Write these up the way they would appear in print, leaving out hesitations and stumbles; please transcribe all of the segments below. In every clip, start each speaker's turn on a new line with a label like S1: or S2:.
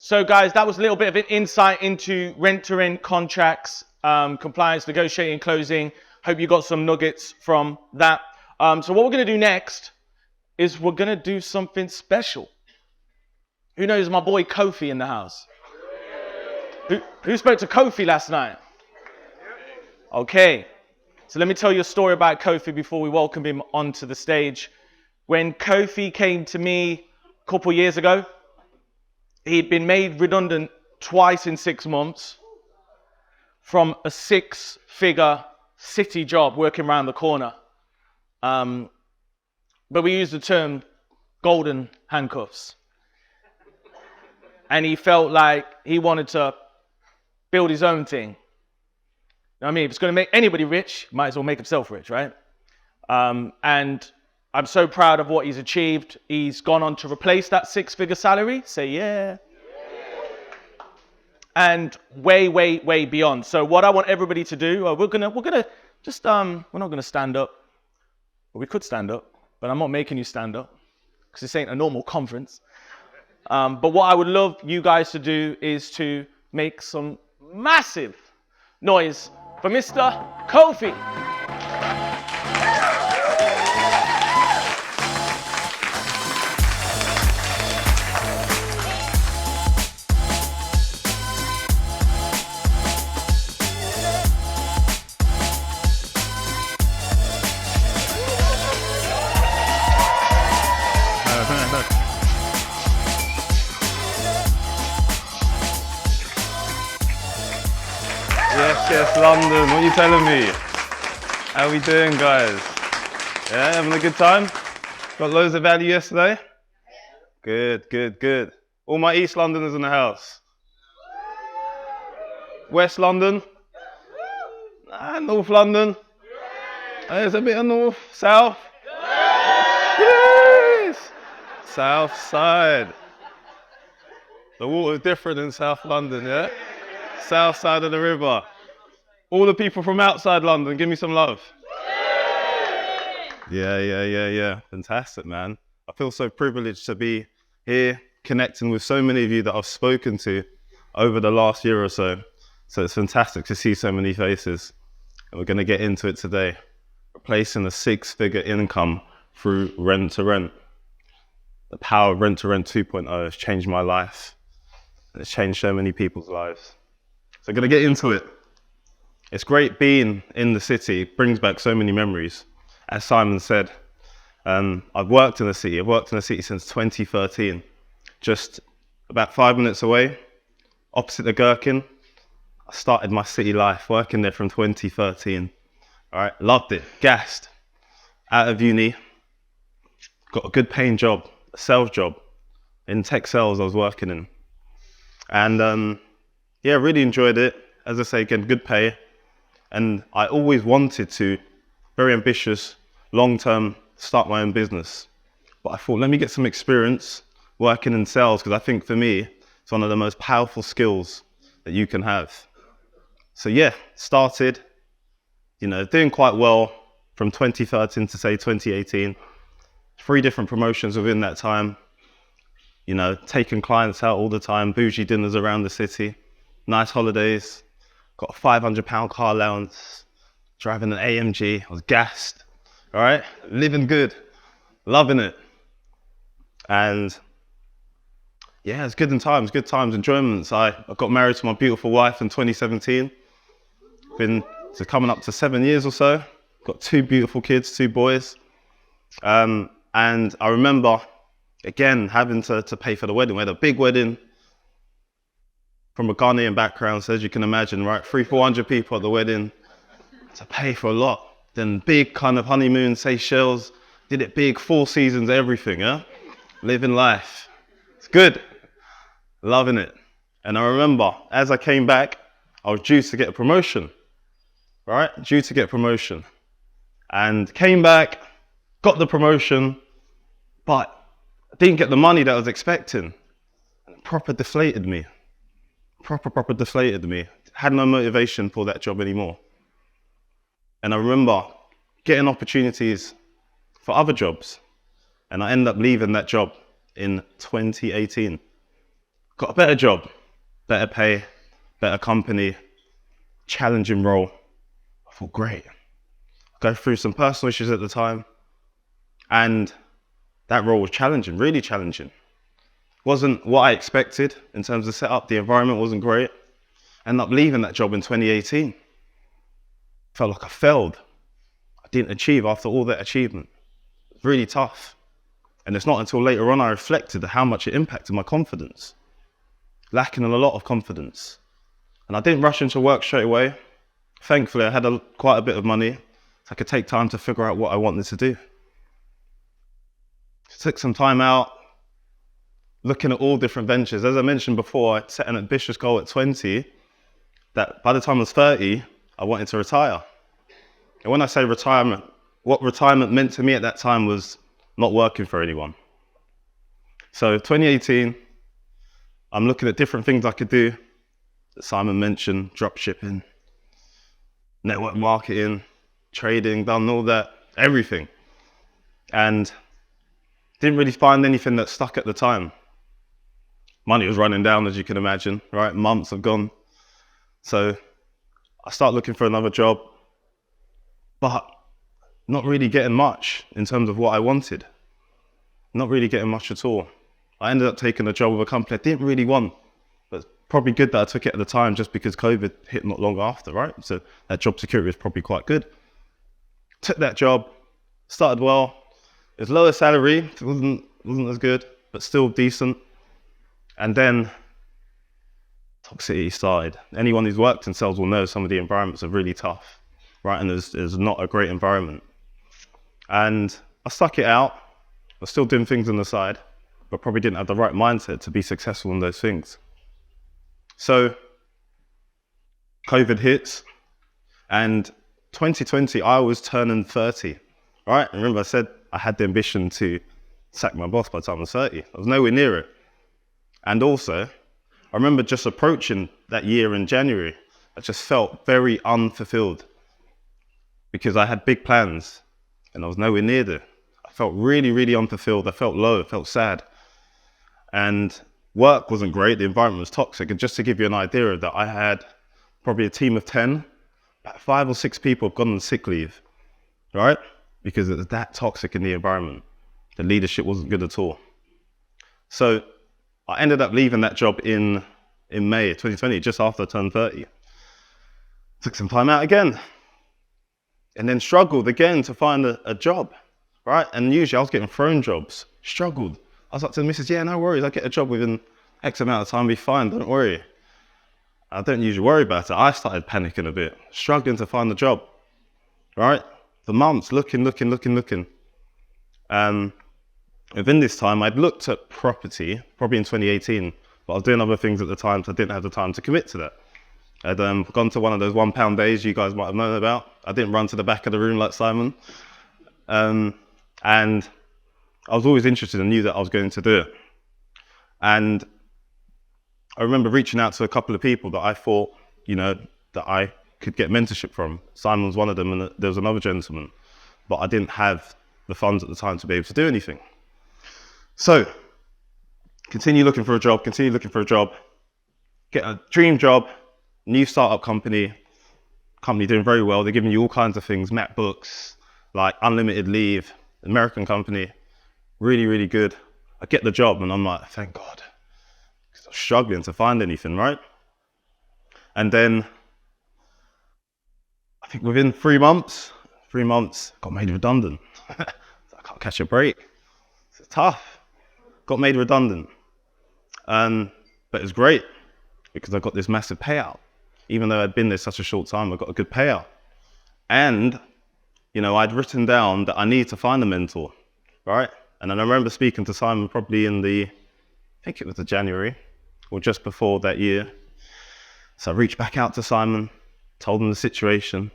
S1: So guys, that was a little bit of an insight into rent-to-rent contracts, compliance, negotiating, closing. Hope you got some nuggets from that. So what we're going to do next is we're going to do something special. Who knows my boy Kofi in the house? Who spoke to Kofi last night? Okay, so let me tell you a story about Kofi before we welcome him onto the stage. When Kofi came to me a couple years ago, he'd been made redundant twice in 6 months from a 6-figure city job working around the corner. But we use the term golden handcuffs. And he felt like he wanted to build his own thing. You know what I mean? If it's going to make anybody rich, might as well make himself rich, right? And I'm so proud of what he's achieved. He's gone on to replace that 6-figure salary. Say yeah. And way beyond. So what I want everybody to do, we're gonna just we're not gonna stand up. Well, we could stand up, but I'm not making you stand up because this ain't a normal conference. But what I would love you guys to do is to make some massive noise for Mr. Kofi.
S2: Yes, London, what are you telling me? How we doing, guys? Yeah, having a good time? Got loads of value yesterday? Good. All my East Londoners in the house. West London? North London? There's a bit of North, South? Yes! South side. The water's different in South London, yeah? South side of the river. All the people from outside London, give me some love. Yeah. Fantastic, man. I feel so privileged to be here connecting with so many of you that I've spoken to over the last year or so. So it's fantastic to see so many faces. And we're going to get into it today. Replacing a 6-figure income through rent to rent. The power of rent to rent 2.0 has changed my life. And it's changed so many people's lives. So I'm going to get into it. It's great being in the city. It brings back so many memories. As Simon said, I've worked in the city. I've worked in the city since 2013. Just about 5 minutes away, opposite the Gherkin. I started my city life working there from 2013. All right, loved it, gassed. Out of uni, got a good paying job, a sales job. In tech sales I was working in. And yeah, really enjoyed it. As I say, again, good pay. And I always wanted to, very ambitious, long-term, start my own business. But I thought, let me get some experience working in sales, because I think for me, it's one of the most powerful skills that you can have. So yeah, started, doing quite well from 2013 to say 2018. 3 different promotions within that time. Taking clients out all the time, bougie dinners around the city, nice holidays. Got a £500 car allowance, driving an AMG, I was gassed, all right? Living good, loving it. And yeah, it's good times, enjoyments. I got married to my beautiful wife in 2017. Been coming up to 7 years or so. Got 2 beautiful kids, 2 boys. And I remember, again, having to pay for the wedding. We had a big wedding. From a Ghanaian background, so as you can imagine, right, 300-400 people at the wedding, to pay for a lot. Then big kind of honeymoon, Seychelles, did it big, 4 seasons, everything, yeah? Living life. It's good, loving it. And I remember, as I came back, I was due to get a promotion, right? Due to get promotion. And came back, got the promotion, but I didn't get the money that I was expecting. And it proper deflated me. Proper deflated me. Had no motivation for that job anymore. And I remember getting opportunities for other jobs. And I ended up leaving that job in 2018. got a better job, better pay, better company, challenging role. I thought, great. Go through some personal issues at the time, and that role was challenging, really challenging. Wasn't what I expected in terms of setup. The environment wasn't great. Ended up leaving that job in 2018. Felt like I failed. I didn't achieve after all that achievement. It was really tough. And it's not until later on I reflected how much it impacted my confidence. Lacking in a lot of confidence. And I didn't rush into work straight away. Thankfully, I had quite a bit of money, so I could take time to figure out what I wanted to do. Took some time out, looking at all different ventures. As I mentioned before, I set an ambitious goal at 20 that by the time I was 30, I wanted to retire. And when I say retirement, what retirement meant to me at that time was not working for anyone. So 2018, I'm looking at different things I could do that Simon mentioned: drop shipping, network marketing, trading, done all that, everything. And didn't really find anything that stuck at the time. Money was running down, as you can imagine, right? Months have gone. So I start looking for another job, but not really getting much in terms of what I wanted. Not really getting much at all. I ended up taking a job with a company I didn't really want, but it's probably good that I took it at the time just because COVID hit not long after, right? So that job security was probably quite good. Took that job, started well. It was lower salary, it wasn't as good, but still decent. And then toxicity started. Anyone who's worked in sales will know some of the environments are really tough, right? And there's not a great environment. And I stuck it out. I was still doing things on the side, but probably didn't have the right mindset to be successful in those things. So COVID hits, and 2020, I was turning 30, right? Remember I said I had the ambition to sack my boss by the time I was 30. I was nowhere near it. And also, I remember just approaching that year in January, I just felt very unfulfilled because I had big plans and I was nowhere near there. I felt really, really unfulfilled. I felt low, I felt sad. And work wasn't great, the environment was toxic. And just to give you an idea of that, I had probably a team of 10, about 5 or 6 people have gone on sick leave, right? Because it was that toxic in the environment. The leadership wasn't good at all. So I ended up leaving that job in May 2020, just after I turned 30. Took some time out again, and then struggled again to find a job, right? And usually I was getting thrown jobs, struggled. I was like to the missus, yeah, no worries, I'll get a job within X amount of time, be fine, don't worry. I don't usually worry about it. I started panicking a bit, struggling to find a job, right? For months, looking. Within this time, I'd looked at property, probably in 2018, but I was doing other things at the time, so I didn't have the time to commit to that. I'd gone to one of those £1 days you guys might have known about. I didn't run to the back of the room like Simon. And I was always interested and knew that I was going to do it. And I remember reaching out to a couple of people that I thought, that I could get mentorship from. Simon was one of them, and there was another gentleman, but I didn't have the funds at the time to be able to do anything. So, continue looking for a job, get a dream job, new startup company doing very well. They're giving you all kinds of things, MacBooks, like unlimited leave, American company, really, really good. I get the job and I'm like, thank God, because I was struggling to find anything, right? And then, I think within 3 months, got made redundant. I can't catch a break. It's tough. Got made redundant. But it's great because I got this massive payout. Even though I'd been there such a short time, I got a good payout. And, I'd written down that I need to find a mentor, right? And then I remember speaking to Simon probably I think it was the January or just before that year. So I reached back out to Simon, told him the situation.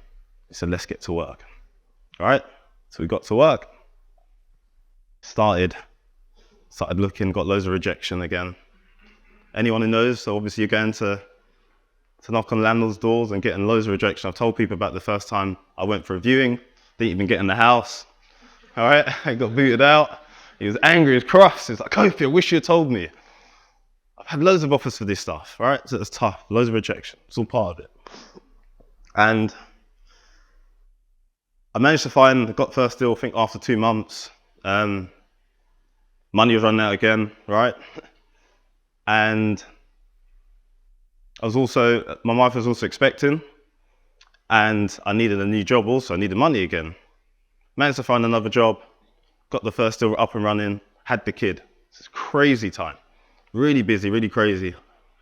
S2: He said, let's get to work. All right? So we got to work. Started looking, got loads of rejection again. Anyone who knows, so obviously you're going to knock on landlords' doors and getting loads of rejection. I've told people about the first time I went for a viewing, didn't even get in the house. All right, I got booted out. He was angry, he was cross. He was like, Kofi, I wish you had told me. I I've had loads of offers for this stuff, right? So it's tough, loads of rejection. It's all part of it. And I managed to got first deal, I think after 2 months. Money was running out again, right? And my wife was also expecting, and I needed a new job also, I needed money again. Managed to find another job, got the first deal up and running, had the kid. It's a crazy time, really busy, really crazy.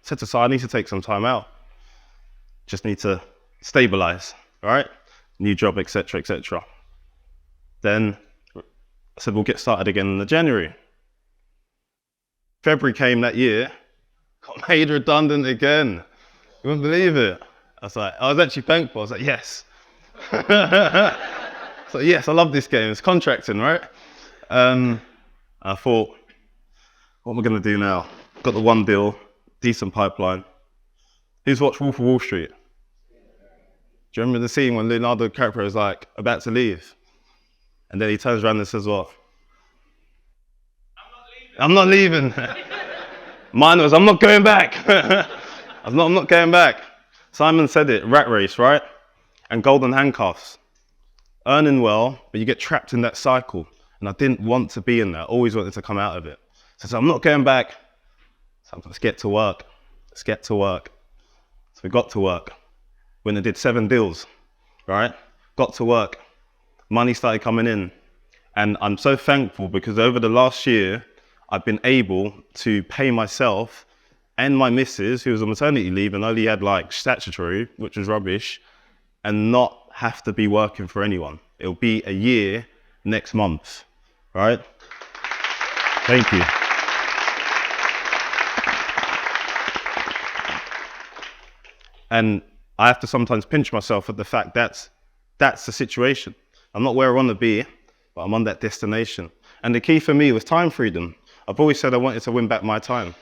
S2: Said to Sai, I need to take some time out. Just need to stabilize, right? New job, etc., etc. Then I said, we'll get started again in January. February came that year, got made redundant again. You wouldn't believe it. I was actually thankful. I was like, yes. So yes, I love this game. It's contracting, right? I thought, what am I going to do now? Got the one deal, decent pipeline. Who's watched Wolf of Wall Street? Do you remember the scene when Leonardo DiCaprio is like about to leave? And then he turns around and says what? I'm not leaving. Mine was, I'm not going back. I'm not going back. Simon said it, rat race, right? And golden handcuffs. Earning well, but you get trapped in that cycle. And I didn't want to be in that. I always wanted to come out of it. So I said, I'm not going back. So let's get to work. Let's get to work. So we got to work. When I did 7 deals, right? Got to work. Money started coming in. And I'm so thankful because over the last year, I've been able to pay myself and my missus, who was on maternity leave and only had like statutory, which was rubbish, and not have to be working for anyone. It'll be a year next month, right? Thank you. And I have to sometimes pinch myself at the fact that's the situation. I'm not where I want to be, but I'm on that destination. And the key for me was time freedom. I've always said I wanted to win back my time.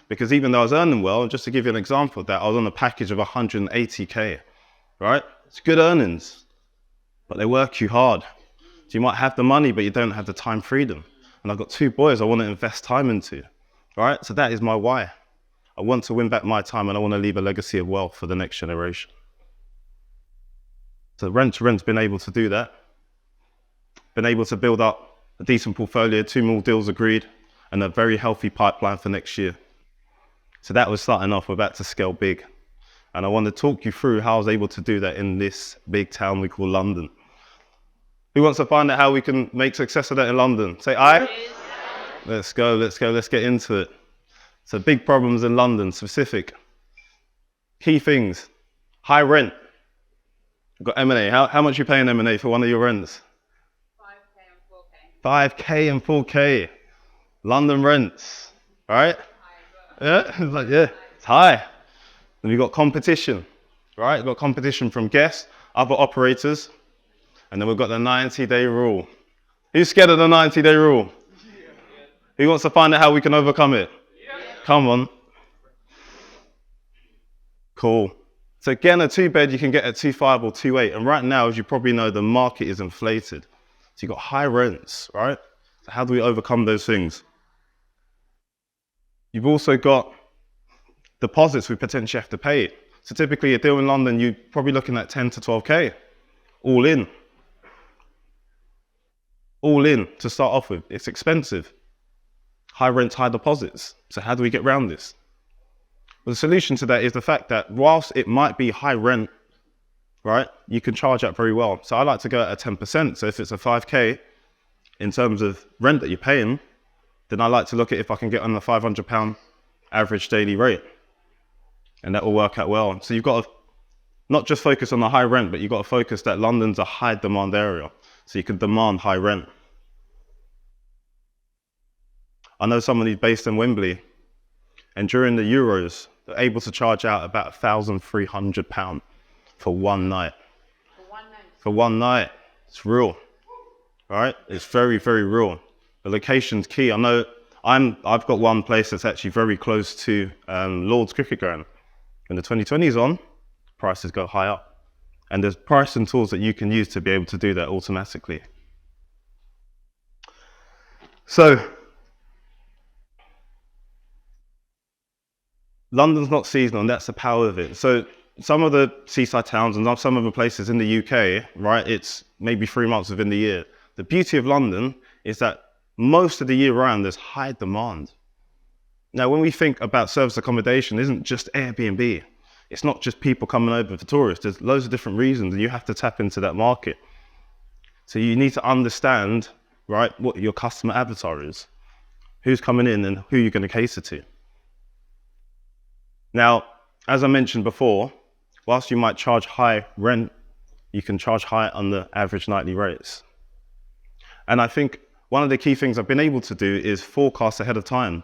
S2: Because even though I was earning well, just to give you an example of that, I was on a package of 180K, right? It's good earnings, but they work you hard. So you might have the money, but you don't have the time freedom. And I've got 2 boys I want to invest time into, right? So that is my why. I want to win back my time and I want to leave a legacy of wealth for the next generation. So Rent to Rent's been able to do that. Been able to build up a decent portfolio, 2 more deals agreed, and a very healthy pipeline for next year. So that was starting off, we're about to scale big. And I want to talk you through how I was able to do that in this big town we call London. Who wants to find out how we can make success of that in London? Say aye. Let's go, let's get into it. So big problems in London, specific. Key things, high rent. We've got M&A, how much are you paying M&A for one of your rents? 5K and 4K. London rents, right? Yeah, it's like, yeah, it's high. Then we've got competition, right? We've got competition from guests, other operators, and then we've got the 90-day rule. Who's scared of the 90-day rule? Who wants to find out how we can overcome it? Come on. Cool. So again, a 2-bed you can get at 2.5 or 2.8, and right now, as you probably know, the market is inflated. So you've got high rents, right? So how do we overcome those things? You've also got deposits we potentially have to pay. So typically a deal in London, you're probably looking at 10 to 12K, all in. All in to start off with. It's expensive. High rents, high deposits. So how do we get around this? Well, the solution to that is the fact that whilst it might be high rent, right, you can charge that very well. So I like to go at a 10%. So if it's a 5K in terms of rent that you're paying, then I like to look at if I can get on the £500 average daily rate. And that will work out well. So you've got to not just focus on the high rent, but you've got to focus that London's a high demand area. So you can demand high rent. I know someone who's based in Wembley, and during the Euros, they're able to charge out about £1,300 for one night. For one night. It's real, right? It's very, very real. The location's key. I know I've got one place that's actually very close to Lord's Cricket Ground. When the 2020 is on, prices go high up. And there's pricing tools that you can use to be able to do that automatically. So, London's not seasonal, and that's the power of it. So some of the seaside towns and some of the places in the UK, right, it's maybe 3 months within the year. The beauty of London is that most of the year round, there's high demand. Now, when we think about service accommodation, it isn't just Airbnb. It's not just people coming over for tourists. There's loads of different reasons, and you have to tap into that market. So you need to understand, right, what your customer avatar is, who's coming in and who you're going to cater to. Now, as I mentioned before, whilst you might charge high rent, you can charge high on the average nightly rates. And I think one of the key things I've been able to do is forecast ahead of time.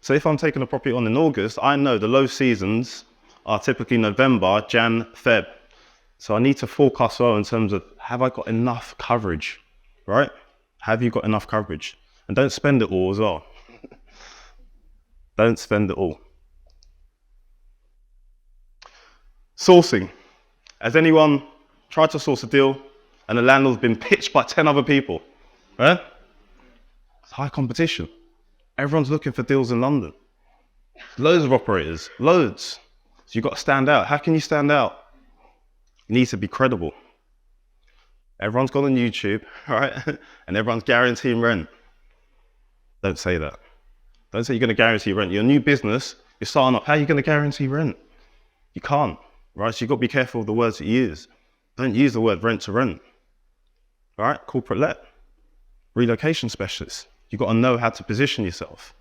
S2: So if I'm taking a property on in August, I know the low seasons are typically November, Jan, Feb. So I need to forecast well in terms of, have I got enough coverage, right? Have you got enough coverage? And don't spend it all as well. Don't spend it all. Sourcing. Has anyone tried to source a deal and the landlord's been pitched by 10 other people? Right? It's high competition. Everyone's looking for deals in London. Loads of operators, loads. So you've got to stand out. How can you stand out? You need to be credible. Everyone's gone on YouTube, right? And everyone's guaranteeing rent. Don't say that. Don't say you're going to guarantee rent. You're a new business, you're starting up. How are you going to guarantee rent? You can't, right? So you've got to be careful of the words that you use. Don't use the word rent to rent. All right? Corporate let. Relocation specialist. You've got to know how to position yourself.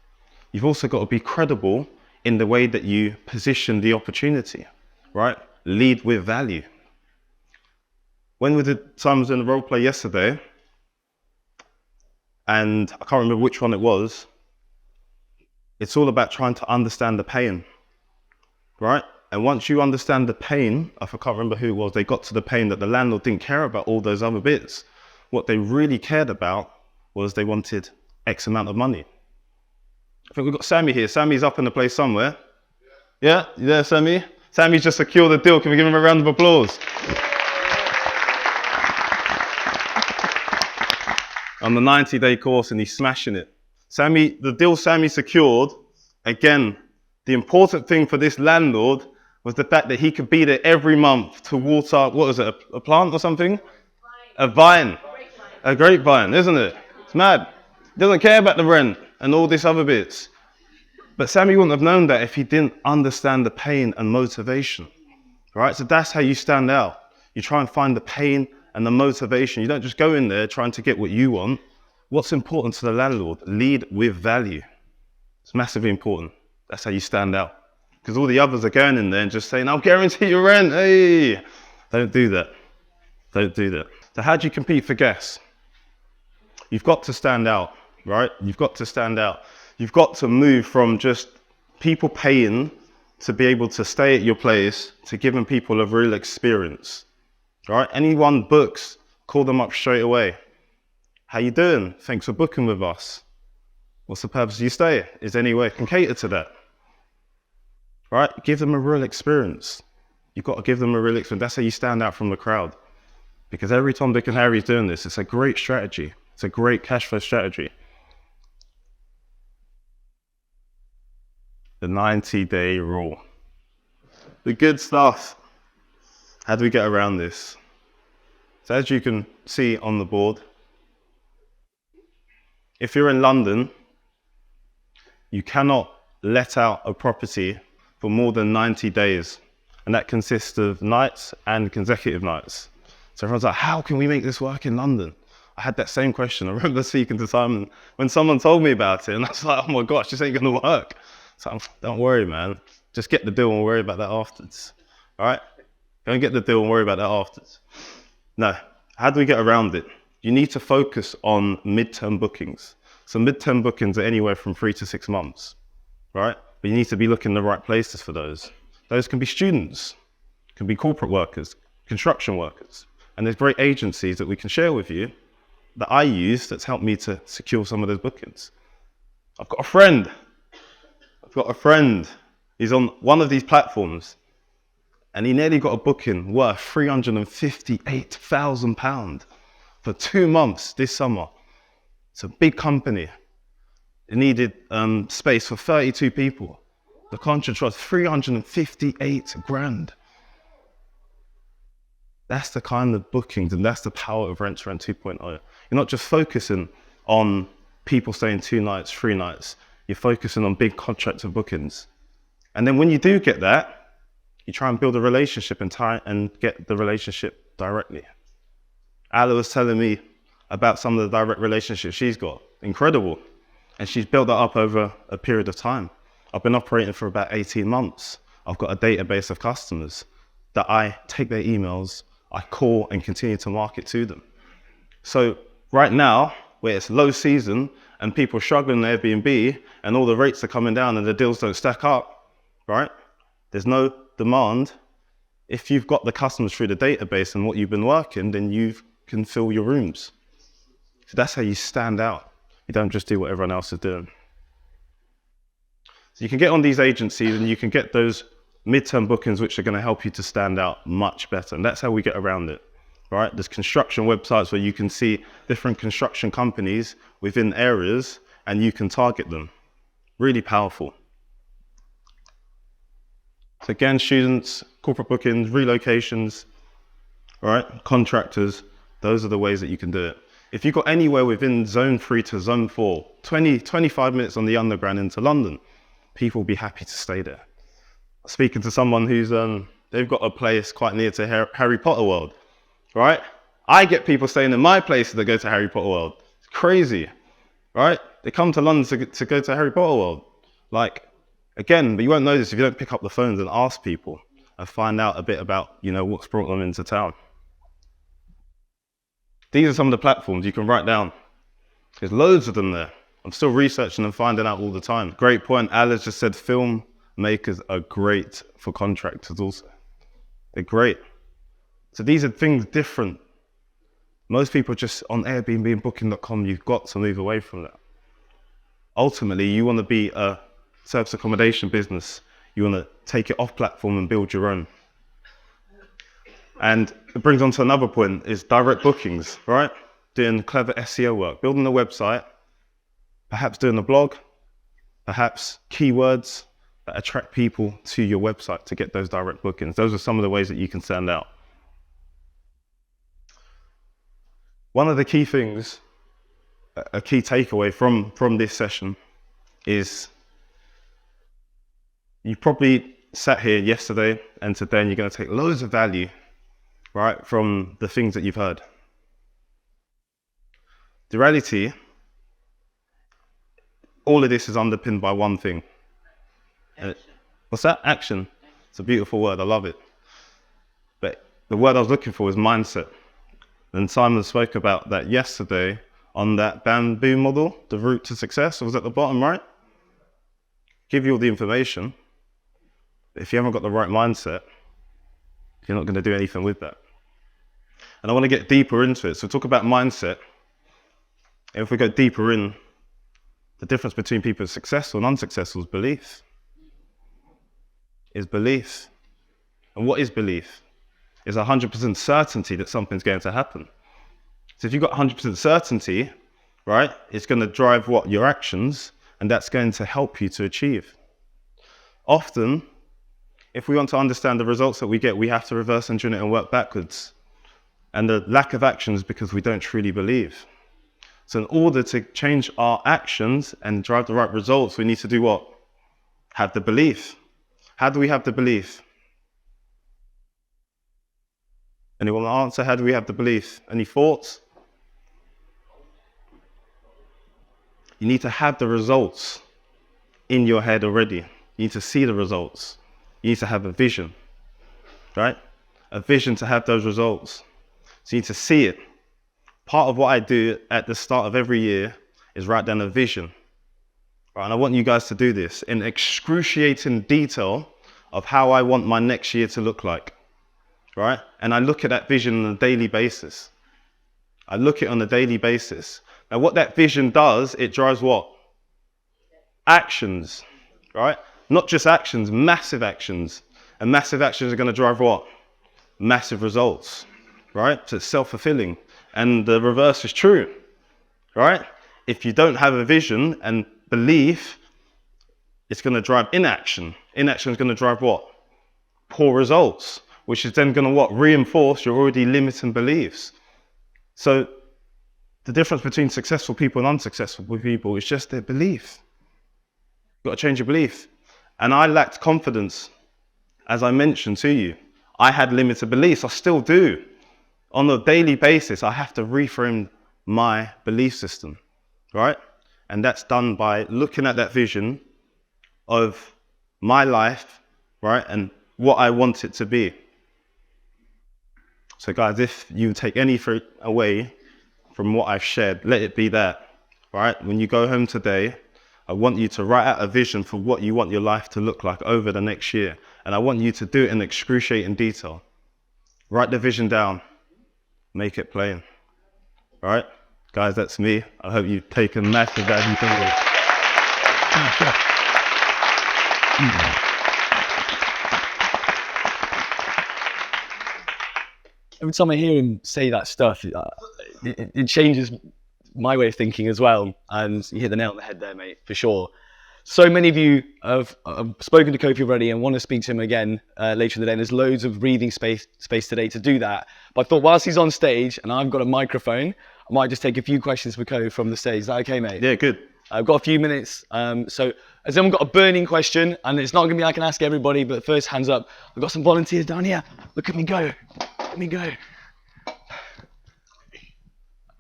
S2: You've also got to be credible in the way that you position the opportunity, right? Lead with value. When we did Simon's in the role play yesterday, and I can't remember which one it was, it's all about trying to understand the pain, right? And once you understand the pain, I can't remember who it was, they got to the pain that the landlord didn't care about all those other bits. What they really cared about was they wanted X amount of money. I think we've got Sammy here. Sammy's up in the place somewhere. Yeah, you there, Sammy? Sammy's just secured the deal. Can we give him a round of applause? On the 90-day course, and he's smashing it. Sammy, the deal Sammy secured, again, the important thing for this landlord was the fact that he could be there every month to water, what is it, a plant or something? A vine. A grapevine, isn't it? It's mad. He doesn't care about the rent and all these other bits. But Sammy wouldn't have known that if he didn't understand the pain and motivation, right? So that's how you stand out. You try and find the pain and the motivation. You don't just go in there trying to get what you want. What's important to the landlord? Lead with value. It's massively important. That's how you stand out. Because all the others are going in there and just saying, I'll guarantee your rent. Hey, don't do that. Don't do that. So how do you compete for guests? You've got to stand out, right? You've got to stand out. You've got to move from just people paying to be able to stay at your place to giving people a real experience, right? Anyone books, call them up straight away. How you doing? Thanks for booking with us. What's the purpose of your stay? Is there any way I can cater to that? Right? Give them a real experience. You've got to give them a real experience. That's how you stand out from the crowd. Because every Tom, Dick and Harry is doing this. It's a great strategy. It's a great cash flow strategy. The 90-day rule. The good stuff. How do we get around this? So as you can see on the board, if you're in London, you cannot let out a property for more than 90 days. And that consists of nights and consecutive nights. So everyone's like, how can we make this work in London? I had that same question. I remember speaking to Simon when someone told me about it, and I was like, oh my gosh, this ain't gonna work. So don't worry, man. Just get the deal and worry about that afterwards. All right? Go and get the deal and worry about that afterwards. No, how do we get around it? You need to focus on mid-term bookings. So mid-term bookings are anywhere from 3 to 6 months, right? But you need to be looking in the right places for those. Those can be students, can be corporate workers, construction workers. And there's great agencies that we can share with you that I use that's helped me to secure some of those bookings. I've got a friend. He's on one of these platforms and he nearly got a booking worth £358,000 for 2 months this summer. It's a big company. It needed space for 32 people. The contract was 358 grand. That's the kind of bookings, and that's the power of Rent to Rent 2.0. You're not just focusing on people staying 2 nights, 3 nights. You're focusing on big contracts and bookings. And then when you do get that, you try and build a relationship and get the relationship directly. Ala was telling me about some of the direct relationships she's got. Incredible. And she's built that up over a period of time. I've been operating for about 18 months. I've got a database of customers that I take their emails, I call and continue to market to them. So right now, where it's low season and people are struggling in Airbnb and all the rates are coming down and the deals don't stack up, right? There's no demand. If you've got the customers through the database and what you've been working, then you can fill your rooms. So that's how you stand out. You don't just do what everyone else is doing. So you can get on these agencies and you can get those midterm bookings which are going to help you to stand out much better. And that's how we get around it, right? There's construction websites where you can see different construction companies within areas and you can target them. Really powerful. So again, students, corporate bookings, relocations, right? Contractors, those are the ways that you can do it. If you've got anywhere within zone 3 to zone 4, 25 minutes on the underground into London, people will be happy to stay there. Speaking to someone who's, they've got a place quite near to Harry Potter World, right? I get people staying in my place that go to Harry Potter World. It's crazy, right? They come to London to go to Harry Potter World. Like, again, but you won't know this if you don't pick up the phones and ask people and find out a bit about, what's brought them into town. These are some of the platforms you can write down. There's loads of them there. I'm still researching and finding out all the time. Great point. Alice just said filmmakers are great for contractors also. They're great. So these are things different. Most people just on Airbnb and Booking.com, you've got to move away from that. Ultimately, you want to be a service accommodation business. You want to take it off platform and build your own. And it brings on to another point is direct bookings, right? Doing clever SEO work, building a website, perhaps doing a blog, perhaps keywords that attract people to your website to get those direct bookings. Those are some of the ways that you can stand out. One of the key things, a key takeaway from this session is you probably sat here yesterday and today and you're going to take loads of value, right, from the things that you've heard. The reality, all of this is underpinned by one thing. What's that? Action. It's a beautiful word. I love it. But the word I was looking for was mindset. And Simon spoke about that yesterday on that bamboo model, the route to success. It was at the bottom, right? Give you all the information. But if you haven't got the right mindset, you're not going to do anything with that. And I want to get deeper into it. So talk about mindset. And if we go deeper in, the difference between people successful and unsuccessful is belief. Is belief. And what is belief? Is 100% certainty that something's going to happen. So if you've got 100% certainty, right, it's going to drive what? Your actions, and that's going to help you to achieve. Often, if we want to understand the results that we get, we have to reverse engineer it and work backwards. And the lack of action is because we don't truly believe. So in order to change our actions and drive the right results, we need to do what? Have the belief. How do we have the belief? Anyone want to answer? How do we have the belief? Any thoughts? You need to have the results in your head already. You need to see the results. You need to have a vision, right? A vision to have those results. So you need to see it. Part of what I do at the start of every year is write down a vision. Right? And I want you guys to do this in excruciating detail of how I want my next year to look like. Right? And I look at that vision on a daily basis. I look at it on a daily basis. Now what that vision does, it drives what? Actions, right? Not just actions, massive actions. And massive actions are going to drive what? Massive results, right? So it's self-fulfilling. And the reverse is true, right? If you don't have a vision and belief, it's going to drive inaction. Inaction is going to drive what? Poor results, which is then going to what? Reinforce your already limiting beliefs. So the difference between successful people and unsuccessful people is just their belief. You've got to change your belief. And I lacked confidence, as I mentioned to you. I had limited beliefs. I still do. On a daily basis, I have to reframe my belief system, right? And that's done by looking at that vision of my life, right? And what I want it to be. So guys, if you take anything away from what I've shared, let it be that, right? When you go home today, I want you to write out a vision for what you want your life to look like over the next year. And I want you to do it in excruciating detail. Write the vision down, make it plain, right? Guys, that's me. I hope you've taken massive value from it.
S3: Every time I hear him say that stuff, it changes my way of thinking as well. And you hit the nail on the head there, mate, for sure. So many of you have spoken to Kofi already and want to speak to him again later in the day. And there's loads of breathing space today to do that. But I thought whilst he's on stage and I've got a microphone, I might just take a few questions for Kofi from the stage. Is that okay, mate?
S2: Yeah, good.
S3: I've got a few minutes. So has anyone got a burning question? And it's not going to be I can ask everybody, but first, hands up. I've got some volunteers down here. Look at me go. Let me go.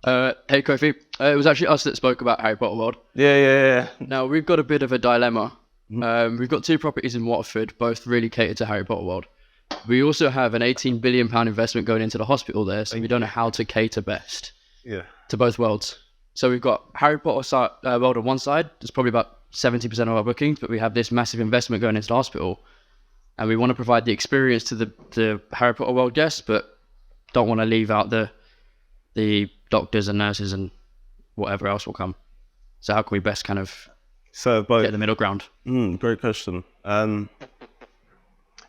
S4: Hey Kofi, it was actually us that spoke about Harry Potter World.
S1: Yeah.
S4: Now we've got a bit of a dilemma. We've got 2 properties in Watford, both really catered to Harry Potter World. We also have an £18 billion investment going into the hospital there, so we don't know how to cater best to both worlds. So we've got Harry Potter World on one side, there's probably about 70% of our bookings, but we have this massive investment going into the hospital, and we want to provide the experience to the Harry Potter World guests, but don't want to leave out the doctors and nurses and whatever else will come. So how can we best kind of get the middle ground?
S2: Great question. And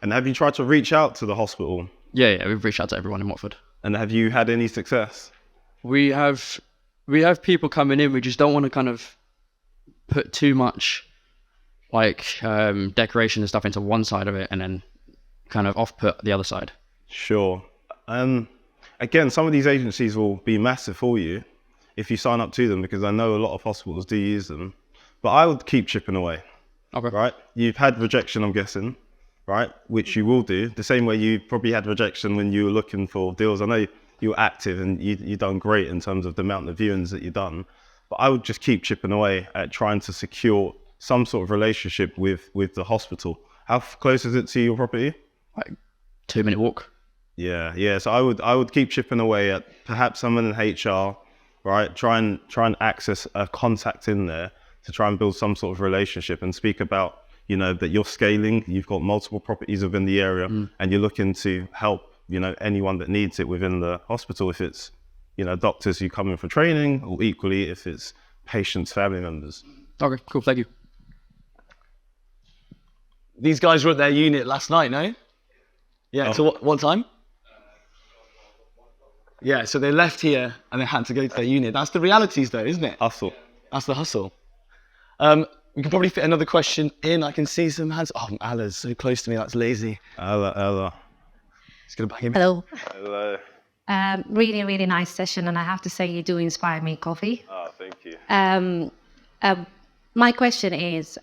S2: have you tried to reach out to the hospital?
S4: Yeah, we've reached out to everyone in Watford.
S2: And have you had any success?
S4: We have people coming in. We just don't want to kind of put too much decoration and stuff into one side of it and then kind of off-put the other side.
S2: Sure. Again, some of these agencies will be massive for you if you sign up to them, because I know a lot of hospitals do use them. But I would keep chipping away. Okay. Right? You've had rejection, I'm guessing, right? Which you will do. The same way you probably had rejection when you were looking for deals. I know you were active and you've done great in terms of the amount of viewings that you've done. But I would just keep chipping away at trying to secure some sort of relationship with the hospital. How close is it to your property?
S4: 2-minute walk.
S2: Yeah. So I would keep chipping away at perhaps someone in HR, right? Try and access a contact in there to try and build some sort of relationship and speak about, that you're scaling, you've got multiple properties within the area and you're looking to help, anyone that needs it within the hospital. If it's, doctors who come in for training, or equally if it's patients, family members.
S4: Okay, cool. Thank you.
S3: These guys were at their unit last night, no? Yeah, so what time? Yeah, so they left here and they had to go to their unit. That's the realities though, isn't it?
S2: Hustle.
S3: That's the hustle. We can probably fit another question in. I can see some hands. Oh, Allah's so close to me, that's lazy.
S2: Allah.
S3: Just gonna bang him.
S5: Hello.
S2: Hello.
S5: Really, really nice session, and I have to say you do inspire me, Kofi.
S2: Oh, thank you.
S5: My question is,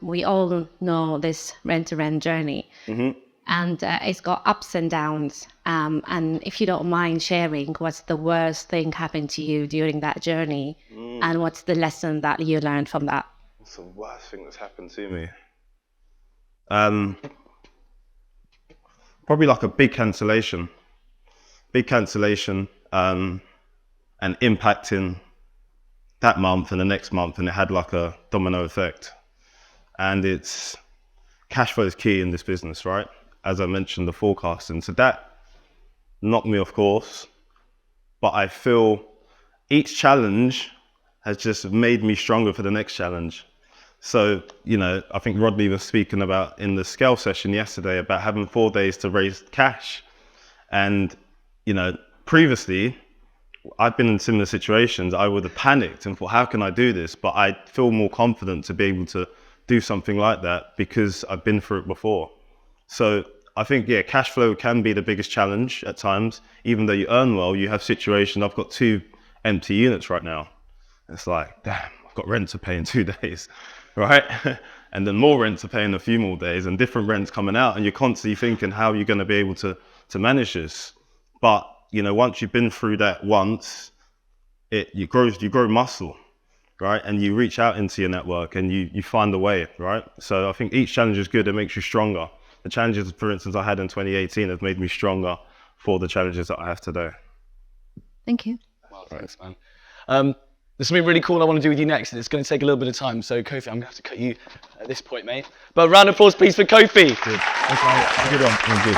S5: we all know this rent-to-rent journey, and it's got ups and downs. And if you don't mind sharing, what's the worst thing happened to you during that journey, and what's the lesson that you learned from that?
S2: What's the worst thing that's happened to me? Probably like a big cancellation, and impacting that month and the next month, and it had like a domino effect. And it's cash flow is key in this business, right? As I mentioned, the forecasting. So that knocked me off course, but I feel each challenge has just made me stronger for the next challenge. So, I think Rodney was speaking about in the scale session yesterday about having 4 days to raise cash. And, previously, I've been in similar situations. I would have panicked and thought, how can I do this? But I feel more confident to be able to do something like that because I've been through it before. So I think, yeah, cash flow can be the biggest challenge at times. Even though you earn well, you have situations. I've got 2 empty units right now. It's like, damn, I've got rent to pay in 2 days, right? And then more rent to pay in a few more days, and different rents coming out, and you're constantly thinking how you're going to be able to manage this. But once you've been through that once, you grow muscle, right? And you reach out into your network, and you find a way, right? So I think each challenge is good. It makes you stronger. The challenges, for instance, I had in 2018 have made me stronger for the challenges that I have today.
S5: Thank you.
S3: Well, thanks, man. There's something really cool I want to do with you next, and it's going to take a little bit of time. So, Kofi, I'm going to have to cut you at this point, mate. But round of applause, please, for Kofi.
S1: Good. That's good one. Good.